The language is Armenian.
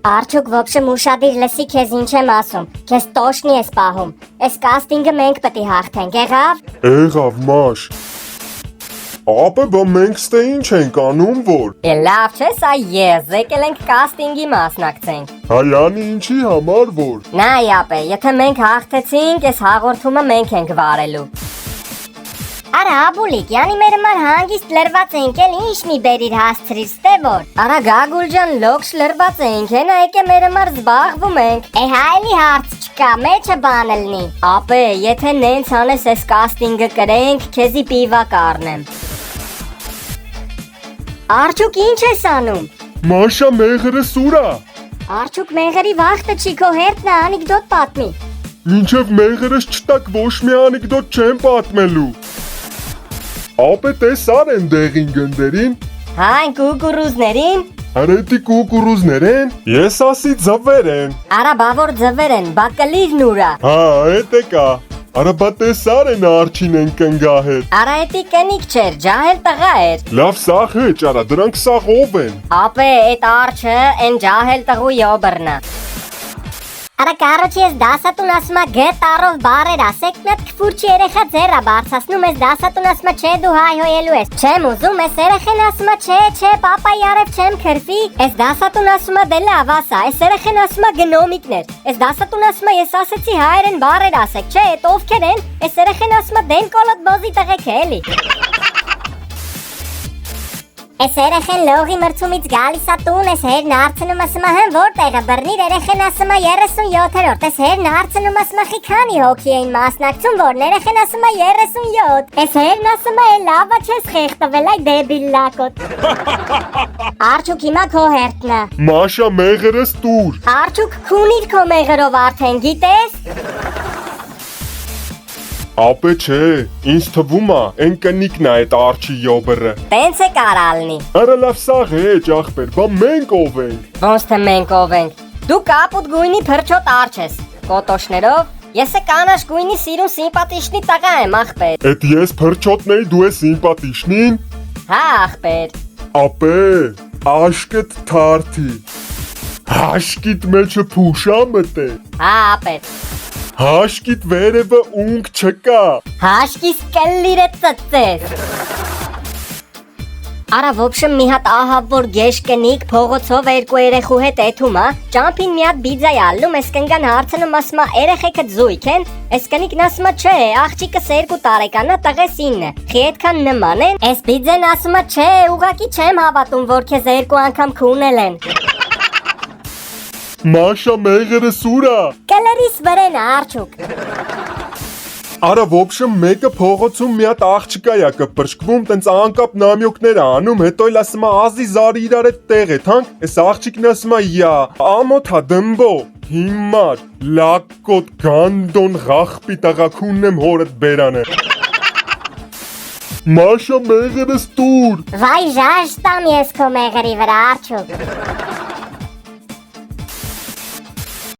Արդյոք в общем ուշադիր լսի քեզ ինչ եմ ասում, քեզ տոշնի ես պահում, այս կաստինգը մենք պետք է հաղթենք, եղավ? Եղավ մաշ։ Ապե բա մենք ստե ինչ ենք անում որ։ Լավ չէ, սա ես եկել ենք կաստինգի մասնակցենք։ Հայանի ինչի համար որ։ Նայ ապե, եթե մենք հաղթեցինք, այս հաղորդումը մենք ենք վարելու։ Արա աբուլիկ, յանի մեր մար հանգիստ լրված ենք էլ ինչ մի բերիր հասցրիր ստե որ։ Արա Գագուլ ջան, լոքշ լրված ենք, հենա եկե մեր մար զբաղվում ենք։ Հայլի հարց չկա, մեջը բան լնի։ Ապե, եթե նենց անես այս կաստինգը կրենք, քեզի պիվա կառնեմ։ Արդյոք ինչ ես անում։ Մաշա մեղրը սուրա։ Արդյոք մեղրի վախտը չի քո հերթն է անեկդոտ պատմի։ Մինչև մեղրս չտակ ոչ մի անեկդոտ չեմ պատմելու։ Ապե տեսար են դեղին գնդերին։ Հայն կուկուրուզներին։ Արետի կուկուրուզներ են։ Ես ասի ձվեր են։ Արա բավոր ձվեր են, բակլիրն ուրա։ Հա, էդ է կա։ Արա բա տեսար են արջին են կնգահետ։ Արա էտի կնիկ չէր, ջահել տղա էր։ Լավ սաղ հեչ, արա դրանք սաղ ով են։ Ապե էտ արջը են ջահել տղու յոբրնա։ Արա կարոջ ես դասատուն ասումա գ տարով բարեր ասեք նատ քֆուրչի երեխա ձերա բարձասնում ես դասատուն ասումա չէ դու հայ հոյելու ես չեմ ուզում ես երեխեն ասումա չէ պապա ярև չեմ քրվի ես դասատուն ասումա դե լավ ասա ես երեխեն ասումա գնոմիկներ ես դասատուն ասումա ես ասեցի հայերեն բարեր ասեք չէ էդ ովքեր են ես երեխեն ասումա դեն կոլոտ բոզի տղեկ էլի Ես երեխեն լողի մրցումից գալիս ա տուն, ես հերն հարցնում ասում հեն որտեղ է բռնիր երեխեն ասում 37-րդ, ես հերն հարցնում ասում խի քանի հոգի էին մասնակցում, որն երեխեն ասում 37, ես հերն ասում լավա չես խեղտվել, այ դեբիլ լակոտ։ Արդյոք հիմա քո հերթն է։ Մաշա մեղրս տուր։ Արդյոք քունիր քո մեղրով արդեն գիտես։ Ապե չէ, ինձ թվում ա, են կնիկն ա էտ արջի յոբրը։ Տենց է կարալնի։ Արա լավ սաղ հեչ ախպեր, բա մենք ով ենք։ Ոնց թե մենք ով ենք։ Դու կապուտ գույնի փրչոտ արջ ես, կոտոշներով, ես է կանաշ գույնի սիրուն սիմպատիշնի տղա եմ ախպեր։ Էդ ես փրչոտն էի, դու ես սիմպատիշնին։ Հա ախպեր։ Ապե, աշկդ թարթի։ Հաշկիտ մեջը փուշա մտե։ Հա ապեր։ Հաշկիտ վերևը ունք չկա։ Հաշկիս կլիրը ծծես։ Արա в общем մի հատ ահավ որ գեշ կնիկ փողոցով երկու երեխու հետ էթում ա, ճամփին մի հատ բիձա ալնում, ես կնգան հարցնում ասում երեխեքը զույգ են, ես կնիկն ասում չէ, աղջիկս 2 տարեկան ա, տղես 9, խի այդքան նման են, ես բիձեն ասում չէ, ուղակի չեմ հավատում, որ քեզ 2 անգամ քունել են։ Մաշա մեղրը սուրա։ Կլերիս վրեն արդյոք։ Արա в общем մեկը փողոցում մի հատ աղջիկա ա կպրշկվում, տենց անկապ նամյոկներ անում, հետո էլ ասում ազի զարի իրար հետ տեղ է, թանք, այս աղջիկն ասում յա, ամոթա դմբո, հիմար, լակոտ գանդոն ղախպի տղաքունն եմ հորդ բերանը։ Մաշա մեղրս տուր։ Վայ ժաշ տամ ես քո մեղրի վրա արդյոք։